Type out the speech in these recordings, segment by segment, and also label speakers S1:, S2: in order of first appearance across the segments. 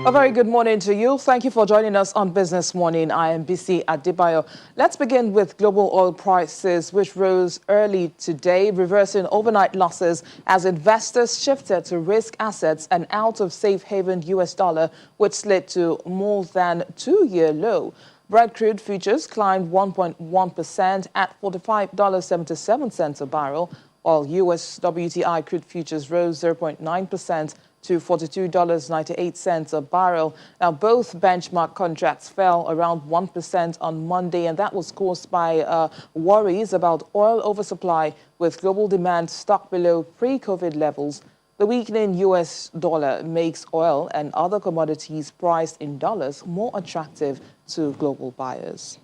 S1: A very good morning to you. Thank you for joining us on Business Morning. I am BC Adebayo. Let's begin with global oil prices, which rose early today, reversing overnight losses as investors shifted to risk assets and out of safe haven US dollar, which slid to more than two-year low. Brent crude futures climbed 1.1% at $45.77 a barrel, while US WTI crude futures rose 0.9% to $42.98 a barrel. Now, both benchmark contracts fell around 1% on Monday, and that was caused by worries about oil oversupply, with global demand stuck below pre-COVID levels. The weakening US dollar makes oil and other commodities priced in dollars more attractive to global buyers.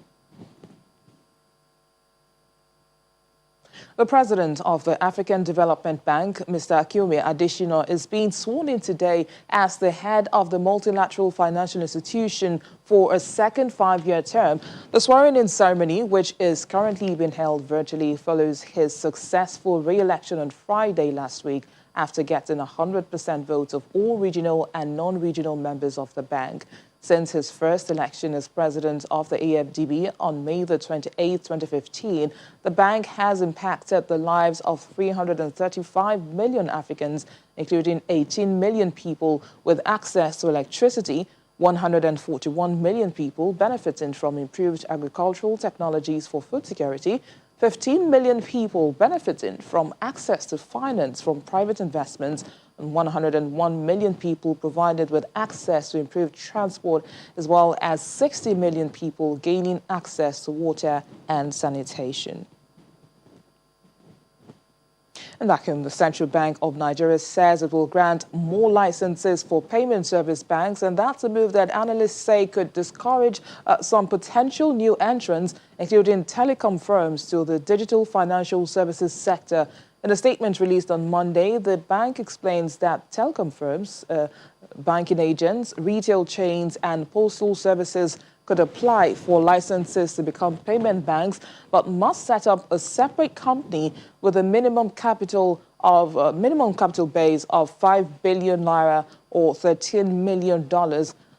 S1: The president of the African Development Bank, Mr. Akinwumi Adesina, is being sworn in today as the head of the multilateral financial institution for a second five-year term. The swearing-in ceremony, which is currently being held virtually, follows his successful re-election on Friday last week after getting 100% votes of all regional and non-regional members of the bank. Since his first election as president of the AFDB on May the 28th, 2015, the bank has impacted the lives of 335 million Africans, including 18 million people with access to electricity, 141 million people benefiting from improved agricultural technologies for food security, 15 million people benefiting from access to finance from private investments, and 101 million people provided with access to improved transport, as well as 60 million people gaining access to water and sanitation. And back in the Central Bank of Nigeria says it will grant more licenses for payment service banks, and that's a move that analysts say could discourage some potential new entrants, including telecom firms, to the digital financial services sector. In a statement released on Monday, the bank explains that telecom firms, banking agents, retail chains, and postal services could apply for licenses to become payment banks, but must set up a separate company with a minimum capital base of 5 billion naira or $13 million.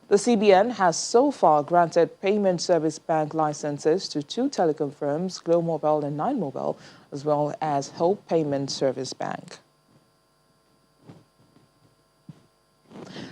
S1: The CBN has so far granted payment service bank licenses to two telecom firms, Glo Mobile and Nine Mobile, as well as Hope Payment Service Bank.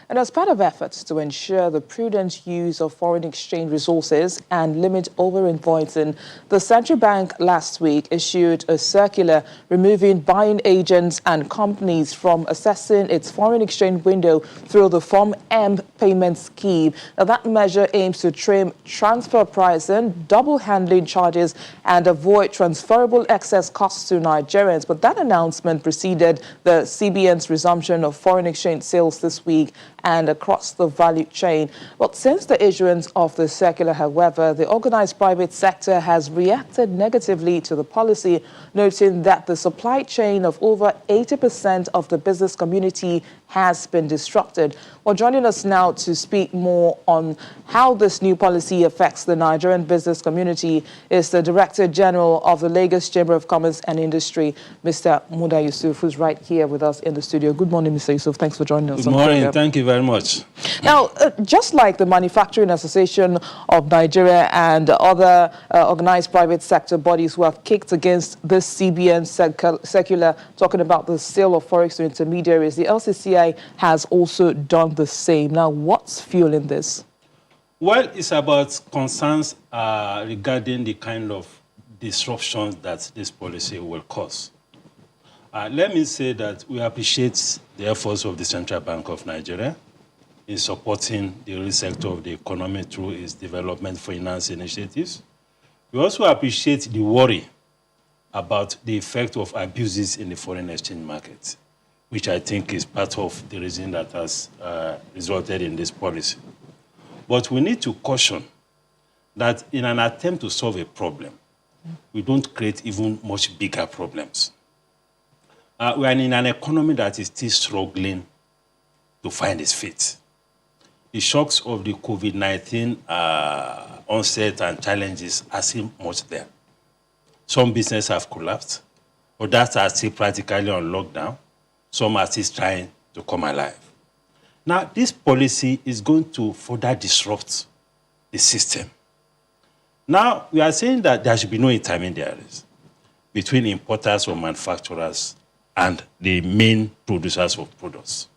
S1: And as part of efforts to ensure the prudent use of foreign exchange resources and limit over-invoicing, the Central Bank last week issued a circular removing buying agents and companies from assessing its foreign exchange window through the Form M payment scheme. Now, that measure aims to trim transfer pricing, double handling charges, and avoid transferable excess costs to Nigerians. But that announcement preceded the CBN's resumption of foreign exchange sales this week and across the value chain. But since the issuance of the circular, however, the organized private sector has reacted negatively to the policy, noting that the supply chain of over 80% of the business community has been disrupted. Well, joining us now to speak more on how this new policy affects the Nigerian business community is the Director General of the Lagos Chamber of Commerce and Industry, Mr. Muda Yusuf, who's right here with us in the studio. Good morning, Mr. Yusuf. Thanks for joining us.
S2: Good morning. Thank you very much.
S1: Now, just like the Manufacturing Association of Nigeria and other organized private sector bodies who have kicked against this CBN circular talking about the sale of Forex to intermediaries, the LCCI has also done the same. Now, what's fueling this?
S2: Well, it's about concerns regarding the kind of disruptions that this policy will cause. Let me say that we appreciate the efforts of the Central Bank of Nigeria in supporting the real sector of the economy through its development finance initiatives. We also appreciate the worry about the effect of abuses in the foreign exchange market, which I think is part of the reason that has resulted in this policy. But we need to caution that in an attempt to solve a problem, we don't create even much bigger problems. We are in an economy that is still struggling to find its feet. The shocks of the COVID-19 onset and challenges are still much there. Some businesses have collapsed, others are still practically on lockdown. Some are still trying to come alive. Now, this policy is going to further disrupt the system. Now, we are saying that there should be no intermediaries between importers or manufacturers and the main producers of products.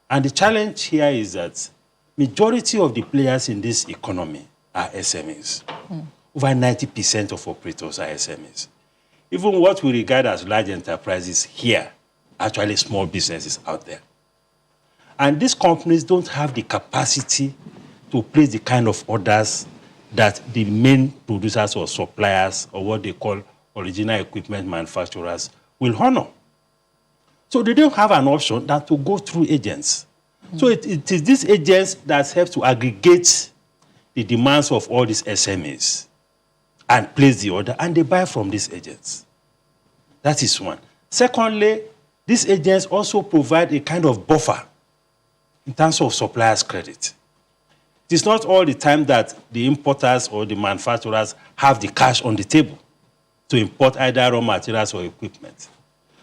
S2: And the challenge here is that majority of the players in this economy are SMEs. Over 90% of operators are SMEs. Even what we regard as large enterprises here, actually small businesses out there. And these companies don't have the capacity to place the kind of orders that the main producers or suppliers, or what they call original equipment manufacturers, will honor. So they don't have an option than to go through agents. So it is these agents that help to aggregate the demands of all these SMEs and place the order, and they buy from these agents. That is one. Secondly, these agents also provide a kind of buffer in terms of suppliers' credit. It is not all the time that the importers or the manufacturers have the cash on the table to import either raw materials or equipment.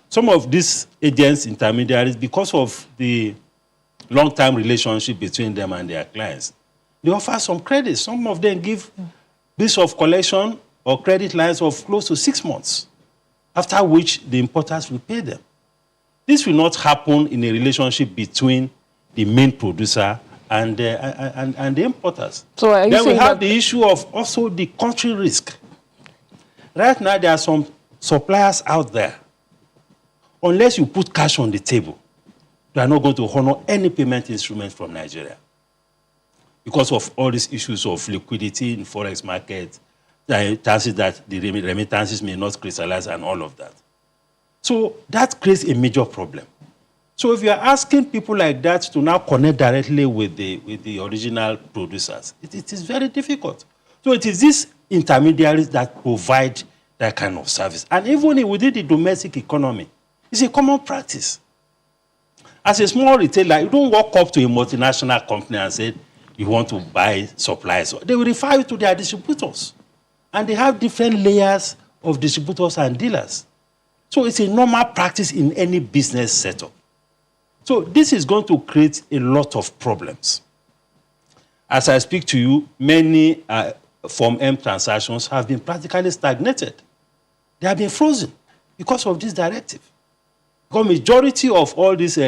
S2: Some of these agents, intermediaries, because of the long-term relationship between them and their clients, they offer some credit. Some of them give bills of collection or credit lines of close to 6 months, after which the importers will pay them. This will not happen in a relationship between the main producer and the importers.
S1: So are you
S2: then we
S1: saying
S2: have
S1: that
S2: the issue of also the country risk. Right now, there are some suppliers out there. Unless you put cash on the table, they are not going to honor any payment instrument from Nigeria because of all these issues of liquidity in Forex market, the chances that the remittances may not crystallize and all of that. So that creates a major problem. So if you are asking people like that to now connect directly with the original producers, it is very difficult. So it is these intermediaries that provide that kind of service. And even within the domestic economy, it's a common practice. As a small retailer, you don't walk up to a multinational company and say you want to buy supplies. They will refer you to their distributors. And they have different layers of distributors and dealers. So it's a normal practice in any business setup. So this is going to create a lot of problems. As I speak to you, many Form M transactions have been practically stagnated. They have been frozen because of this directive. Because majority of all these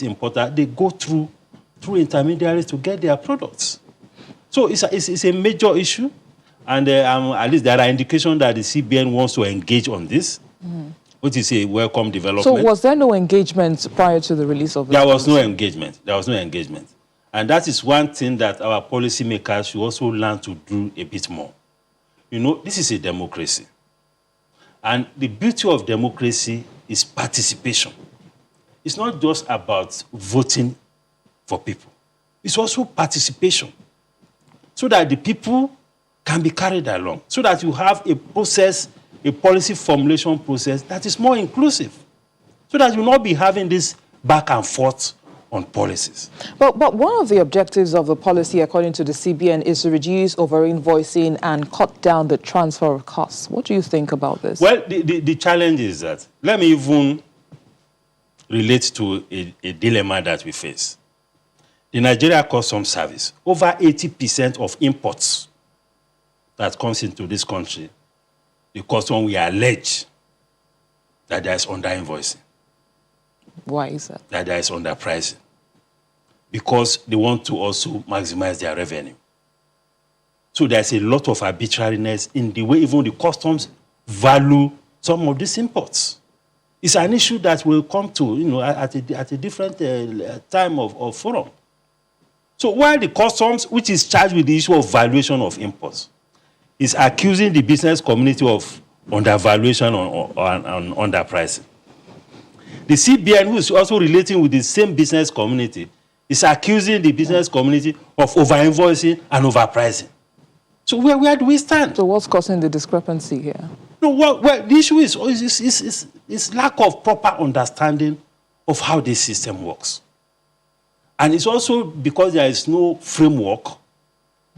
S2: importers, they go through intermediaries to get their products. So it's a major issue, and at least there are indications that the CBN wants to engage on this, which is a welcome development.
S1: So was there no engagement prior to the release of this?
S2: There was no engagement. There was no engagement. And that is one thing that our policymakers should also learn to do a bit more. You know, this is a democracy. And the beauty of democracy is participation. It's not just about voting for people. It's also participation, so that the people can be carried along, so that you have a process, a policy formulation process that is more inclusive, so that you will not be having this back and forth on policies.
S1: But one of the objectives of the policy, according to the CBN, is to reduce over-invoicing and cut down the transfer of costs. What do you think about this?
S2: Well, the challenge is that, let me even relate to a dilemma that we face. The Nigeria Customs Service, over 80% of imports that comes into this country, the customs will allege that there is under-invoicing.
S1: Why is that?
S2: That there is underpricing. Because they want to also maximize their revenue. So there's a lot of arbitrariness in the way even the customs value some of these imports. It's an issue that will come to, you know, at a different time of forum. So while the customs, which is charged with the issue of valuation of imports, is accusing the business community of undervaluation or underpricing, the CBN, who is also relating with the same business community, is accusing the business community of over-invoicing and overpricing. So where do we stand?
S1: So what's causing the discrepancy here?
S2: No, well, the issue is lack of proper understanding of how this system works. And it's also because there is no framework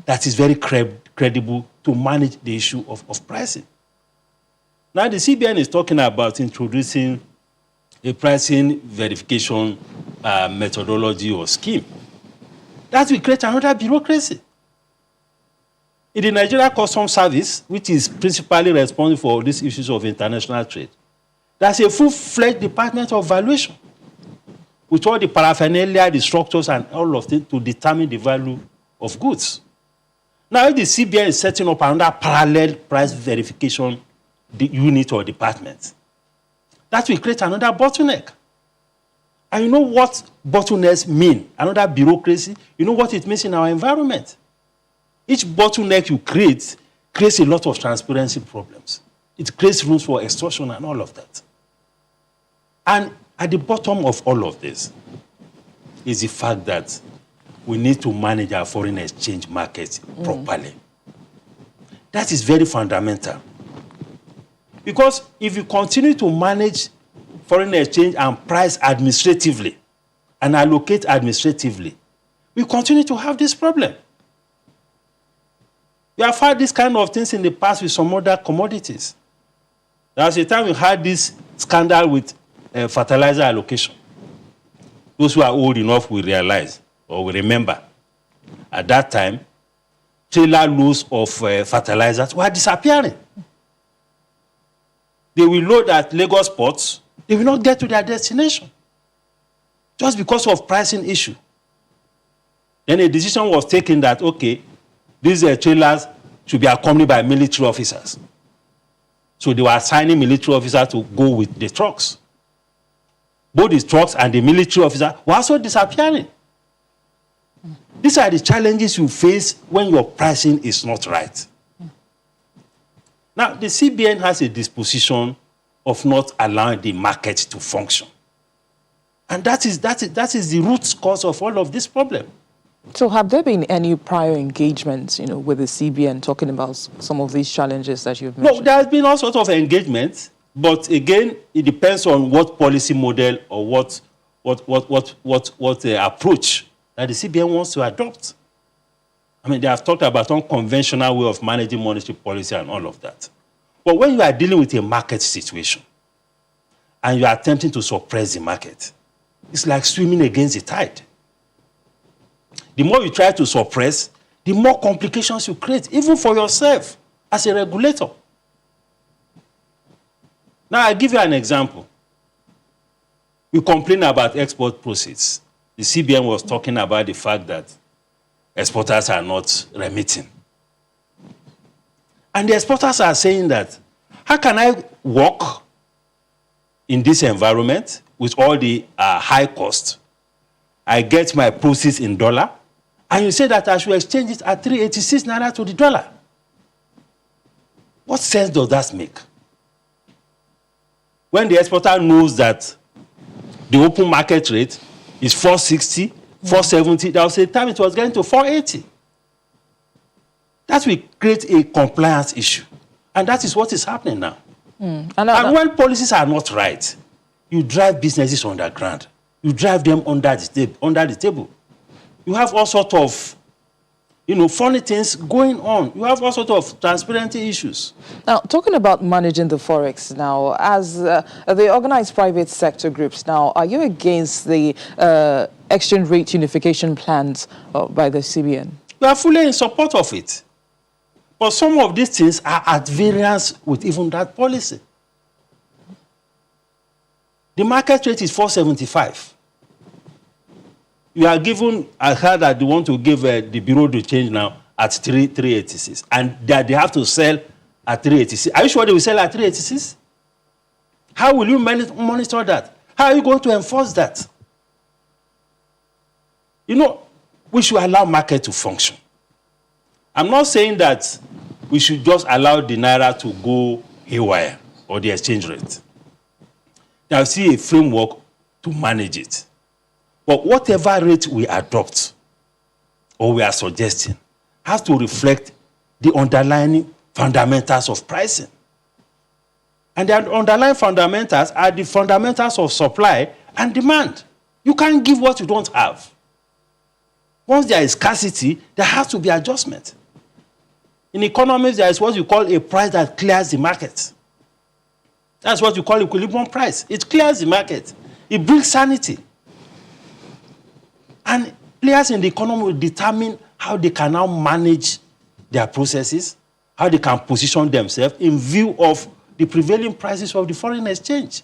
S2: that is very credible to manage the issue of pricing. Now, the CBN is talking about introducing a pricing verification methodology or scheme. That will create another bureaucracy. In the Nigeria Customs Service, which is principally responsible for these issues of international trade, there's a full-fledged department of valuation with all the paraphernalia, the structures, and all of it to determine the value of goods. Now, if the CBN is setting up another parallel price verification unit or department, that will create another bottleneck. And you know what bottlenecks mean? Another bureaucracy. You know what it means in our environment? Each bottleneck you create creates a lot of transparency problems. It creates rooms for extortion and all of that. And at the bottom of all of this is the fact that we need to manage our foreign exchange market properly. That is very fundamental. Because if you continue to manage foreign exchange and price administratively and allocate administratively, we continue to have this problem. We have had this kind of things in the past with some other commodities. There was a time we had this scandal with fertilizer allocation. Those who are old enough will realize or will remember. At that time, trailer loads of fertilizers were disappearing. They will load at Lagos ports, they will not get to their destination just because of pricing issue. Then a decision was taken that, okay, these trailers should be accompanied by military officers. So they were assigning military officers to go with the trucks. Both the trucks and the military officers were also disappearing. These are the challenges you face when your pricing is not right. Now, the CBN has a disposition of not allowing the market to function. And that is the root cause of all of this problem.
S1: So have there been any prior engagements, with the CBN talking about some of these challenges that you've mentioned?
S2: No, there has been all sorts of engagements, but again, it depends on what policy model or what approach that the CBN wants to adopt. I mean, they have talked about unconventional way of managing monetary policy and all of that. But when you are dealing with a market situation and you are attempting to suppress the market, it's like swimming against the tide. The more you try to suppress, the more complications you create, even for yourself as a regulator. Now, I'll give you an example. We complain about export proceeds. The CBN was talking about the fact that exporters are not remitting. And the exporters are saying that, how can I work in this environment with all the high cost? I get my proceeds in dollar, and you say that I should exchange it at 386 naira to the dollar. What sense does that make? When the exporter knows that the open market rate is 460, 470, there was a time it was getting to 480. That will create a compliance issue. And that is what is happening now. And when policies are not right, you drive businesses underground. You drive them under the table. You have all sorts of, funny things going on. You have all sorts of transparency issues.
S1: Now, talking about managing the Forex now, as the organized private sector groups now, are you against the exchange rate unification plans by the CBN?
S2: We are fully in support of it. But some of these things are at variance with even that policy. The market rate is 475. You are given, I heard that they want to give the Bureau de Change now at 386. And that they have to sell at 386. Are you sure they will sell at 386? How will you monitor that? How are you going to enforce that? We should allow market to function. I'm not saying that we should just allow the naira to go haywire or the exchange rate. There is still a framework to manage it. But whatever rate we adopt or we are suggesting has to reflect the underlying fundamentals of pricing. And the underlying fundamentals are the fundamentals of supply and demand. You can't give what you don't have. Once there is scarcity, there has to be adjustment. In economics, there is what you call a price that clears the market. That's what you call equilibrium price. It clears the market. It brings sanity. Players in the economy will determine how they can now manage their processes, how they can position themselves in view of the prevailing prices of the foreign exchange.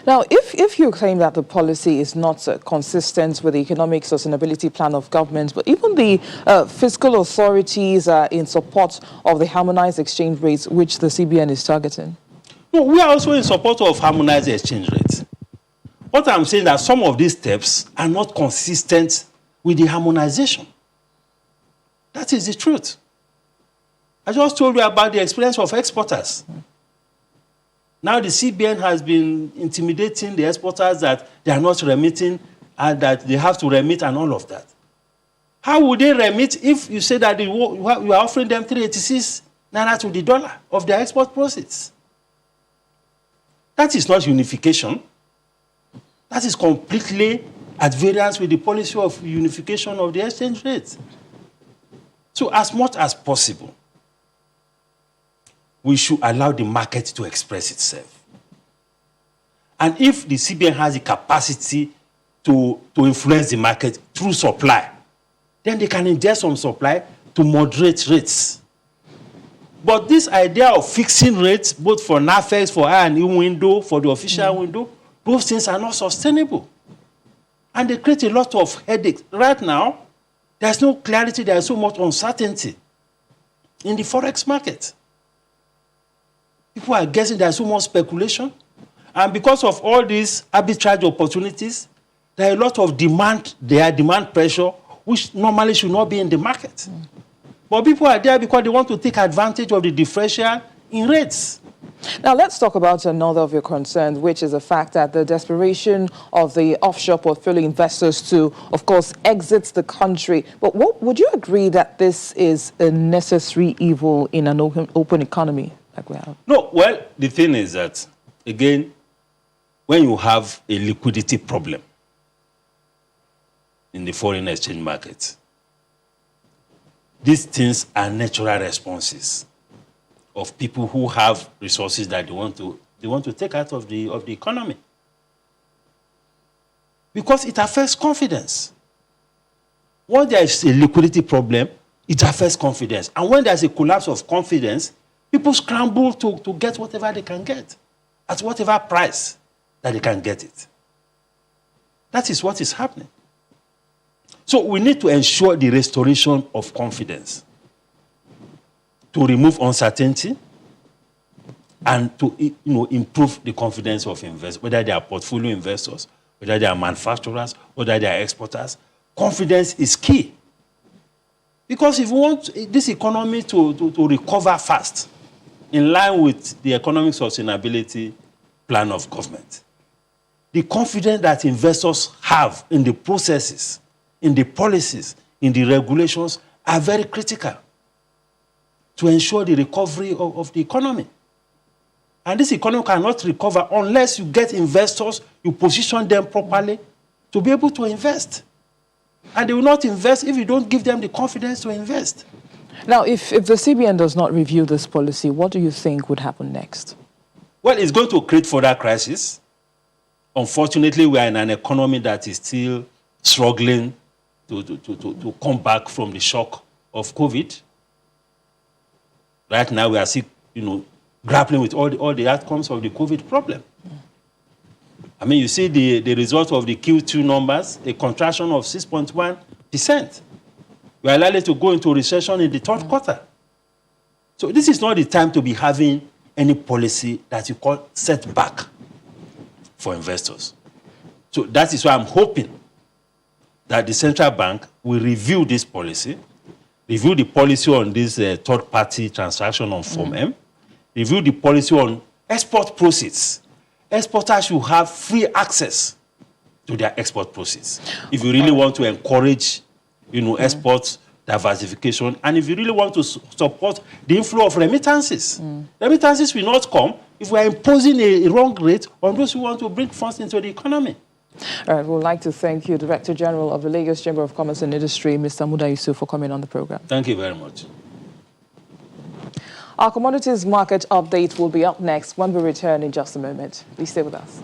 S1: Now, if you claim that the policy is not consistent with the economic sustainability plan of government, but even the fiscal authorities are in support of the harmonized exchange rates, which the CBN is targeting.
S2: No, we are also in support of harmonized exchange rates. What I'm saying is that some of these steps are not consistent with the harmonization. That is the truth. I just told you about the experience of exporters. Now the CBN has been intimidating the exporters that they are not remitting and that they have to remit and all of that. How would they remit if you say that you are offering them 386 naira to the dollar of their export proceeds? That is not unification. That is completely at variance with the policy of unification of the exchange rate. So as much as possible, we should allow the market to express itself. And if the CBN has the capacity to influence the market through supply, then they can inject some supply to moderate rates. But this idea of fixing rates, both for NAFEX, for I&E window, for the official window, those things are not sustainable. And they create a lot of headaches. Right now, there's no clarity, there's so much uncertainty in the Forex market. People are guessing there's so much speculation. And because of all these arbitrage opportunities, there are a lot of demand pressure, which normally should not be in the market. But people are there because they want to take advantage of the differential in rates.
S1: Now, let's talk about another of your concerns, which is the fact that the desperation of the offshore portfolio investors to, of course, exit the country. But would you agree that this is a necessary evil in an open economy like we have?
S2: No, well, the thing is that, again, when you have a liquidity problem in the foreign exchange market, these things are natural responses of people who have resources that they want to take out of the economy. Because it affects confidence. When there is a liquidity problem, it affects confidence. And when there's a collapse of confidence, people scramble to get whatever they can get at whatever price that they can get it. That is what is happening. So we need to ensure the restoration of confidence to remove uncertainty and to improve the confidence of investors, whether they are portfolio investors, whether they are manufacturers, whether they are exporters. Confidence is key. Because if we want this economy to recover fast, in line with the economic sustainability plan of government, the confidence that investors have in the processes, in the policies, in the regulations are very critical to ensure the recovery of the economy. And this economy cannot recover unless you get investors, you position them properly to be able to invest. And they will not invest if you don't give them the confidence to invest.
S1: Now, if the CBN does not review this policy, what do you think would happen next?
S2: Well, it's going to create further crisis. Unfortunately, we are in an economy that is still struggling to come back from the shock of COVID. Right now, we are still, grappling with all the outcomes of the COVID problem. I mean, you see the result of the Q2 numbers, a contraction of 6.1%. We are likely to go into recession in the third quarter. So this is not the time to be having any policy that you call setback for investors. So that is why I'm hoping that the central bank will review this policy, review the policy on this third-party transaction on Form M, review the policy on export proceeds. Exporters should have free access to their export proceeds. If you really want to encourage, export diversification, and if you really want to support the inflow of remittances, remittances will not come if we are imposing a wrong rate on those who want to bring funds into the economy.
S1: All right, we would like to thank you, Director General of the Lagos Chamber of Commerce and Industry, Mr. Muda Yusuf, for coming on the program.
S2: Thank you very much.
S1: Our commodities market update will be up next when we return in just a moment. Please stay with us.